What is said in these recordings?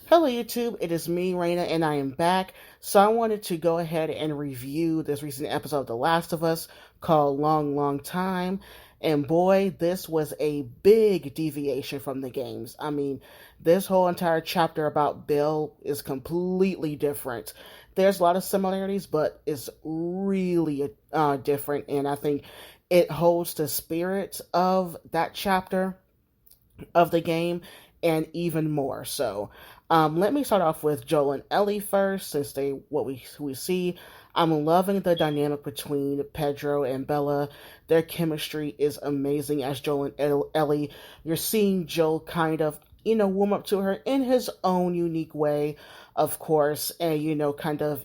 Hello, YouTube. It is me, Raina, and I am back. So I wanted to go ahead and review this recent episode of The Last of Us called Long, Long Time. And boy, this was a big deviation from the games. I mean, this whole entire chapter about Bill is completely different. There's a lot of similarities, but it's really different. And I think it holds the spirit of that chapter of the game and even more so. Let me start off with Joel and Ellie first, since they what we see. I'm loving the dynamic between Pedro and Bella. Their chemistry is amazing as Joel and Ellie. You're seeing Joel kind of warm up to her in his own unique way, of course, and kind of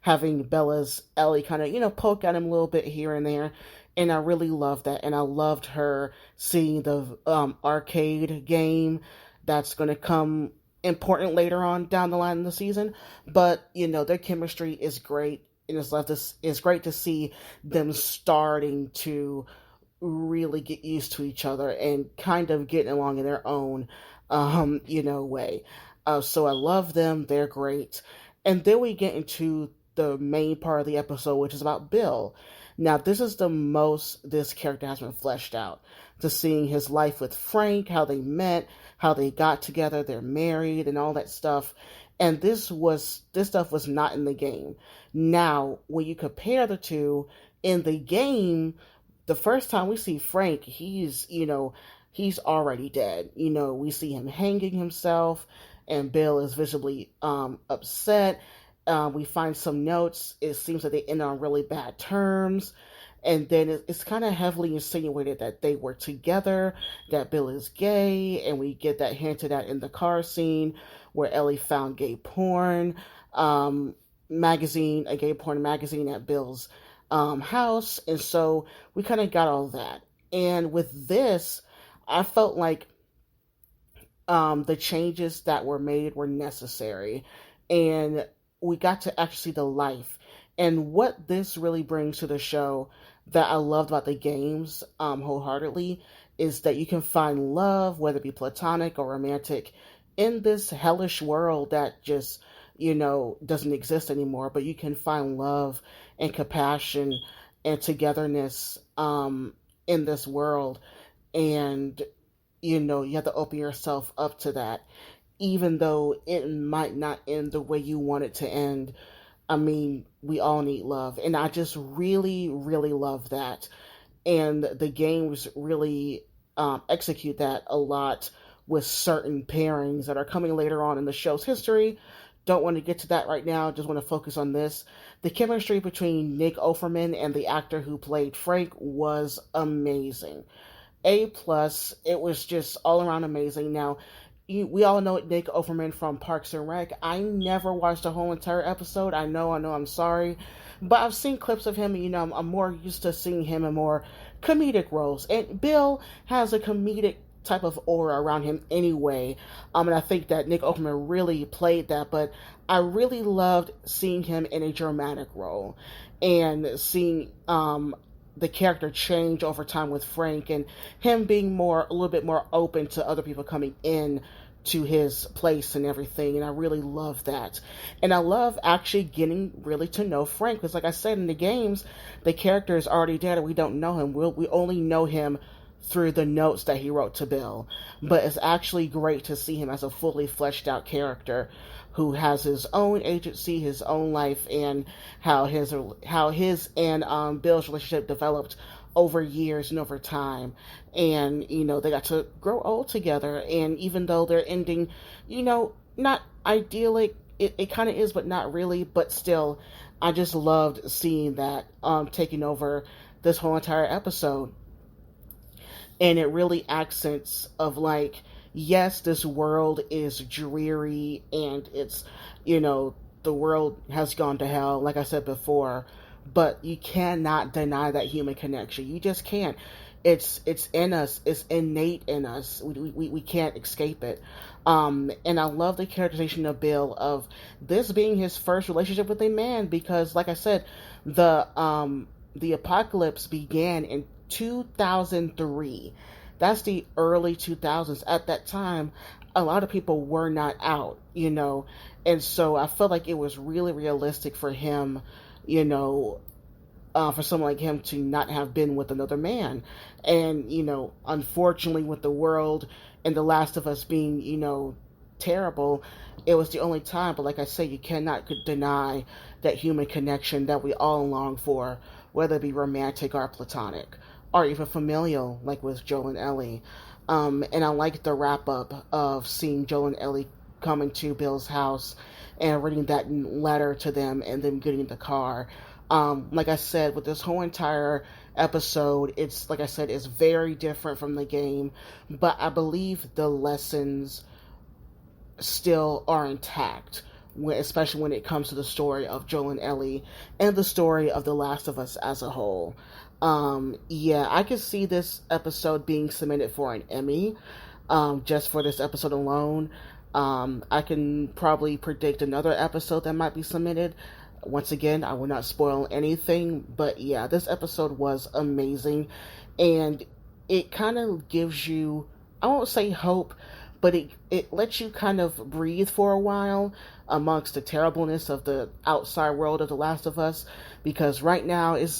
having Bella's Ellie kind of poke at him a little bit here and there. And I really loved that. And I loved her seeing the arcade game that's going to come important later on down the line in the season. But, their chemistry is great. And it's great to see them starting to really get used to each other and kind of getting along in their own, way. So I love them. They're great. And then we get into the main part of the episode, which is about Bill. Now, this is the most this character has been fleshed out. To seeing his life with Frank, how they met, how they got together, they're married, and all that stuff. And this stuff was not in the game. Now, when you compare the two, in the game, the first time we see Frank, he's already dead. We see him hanging himself, and Bill is visibly upset. We find some notes. It seems that they end on really bad terms. And then it's kind of heavily insinuated that they were together, that Bill is gay, and we get that hinted at in the car scene where Ellie found a gay porn magazine at Bill's house. And so we kind of got all that. And with this, I felt like the changes that were made were necessary. And we got to actually see the life. And what this really brings to the show that I loved about the games wholeheartedly is that you can find love, whether it be platonic or romantic, in this hellish world that just, doesn't exist anymore. But you can find love and compassion and togetherness in this world. And, you have to open yourself up to that, even though it might not end the way you want it to end. I mean, we all need love. And I just really, really love that. And the games really execute that a lot with certain pairings that are coming later on in the show's history. Don't want to get to that right now. Just want to focus on this. The chemistry between Nick Offerman and the actor who played Frank was amazing. A plus. It was just all around amazing. Now, we all know Nick Offerman from Parks and Rec. I never watched the whole entire episode. I know, I'm sorry. But I've seen clips of him, and, I'm more used to seeing him in more comedic roles. And Bill has a comedic type of aura around him anyway. And I think that Nick Offerman really played that. But I really loved seeing him in a dramatic role. And seeing the character change over time with Frank, and him being a little bit more open to other people coming in to his place and everything. And I really love that. And I love actually getting really to know Frank, because like I said, in the games, the character is already dead and we don't know him. We only know him through the notes that he wrote to Bill. But it's actually great to see him as a fully fleshed out character who has his own agency, his own life, and how his and Bill's relationship developed over years and over time. And, they got to grow old together. And even though they're ending, not idyllic, it kind of is, but not really. But still, I just loved seeing that taking over this whole entire episode. And it really accents of like, yes, this world is dreary and it's, the world has gone to hell, like I said before, but you cannot deny that human connection. You just can't. It's in us. It's innate in us. We can't escape it. And I love the characterization of Bill, of this being his first relationship with a man, because like I said, the apocalypse began in 2003. That's the early 2000s. At that time, a lot of people were not out, and so I felt like it was really realistic for him, you know, for someone like him to not have been with another man. And, unfortunately, with the world and The Last of Us being, terrible, it was the only time. But like I say, you cannot deny that human connection that we all long for, whether it be romantic or platonic, or even familial, like with Joel and Ellie. And I like the wrap up of seeing Joel and Ellie coming to Bill's house and reading that letter to them and then getting in the car. Like I said, with this whole entire episode, it's like I said, it's very different from the game, but I believe the lessons still are intact, especially when it comes to the story of Joel and Ellie and the story of The Last of Us as a whole. Yeah, I could see this episode being submitted for an Emmy, just for this episode alone. I can probably predict another episode that might be submitted. Once again, I will not spoil anything, but yeah, this episode was amazing, and it kind of gives you, I won't say hope, but it lets you kind of breathe for a while amongst the terribleness of the outside world of The Last of Us, because right now it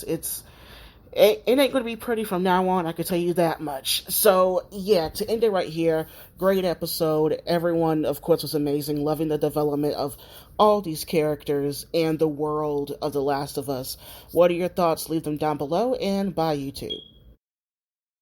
ain't going to be pretty from now on, I can tell you that much. So, yeah, to end it right here, great episode. Everyone, of course, was amazing. Loving the development of all these characters and the world of The Last of Us. What are your thoughts? Leave them down below, and bye, YouTube.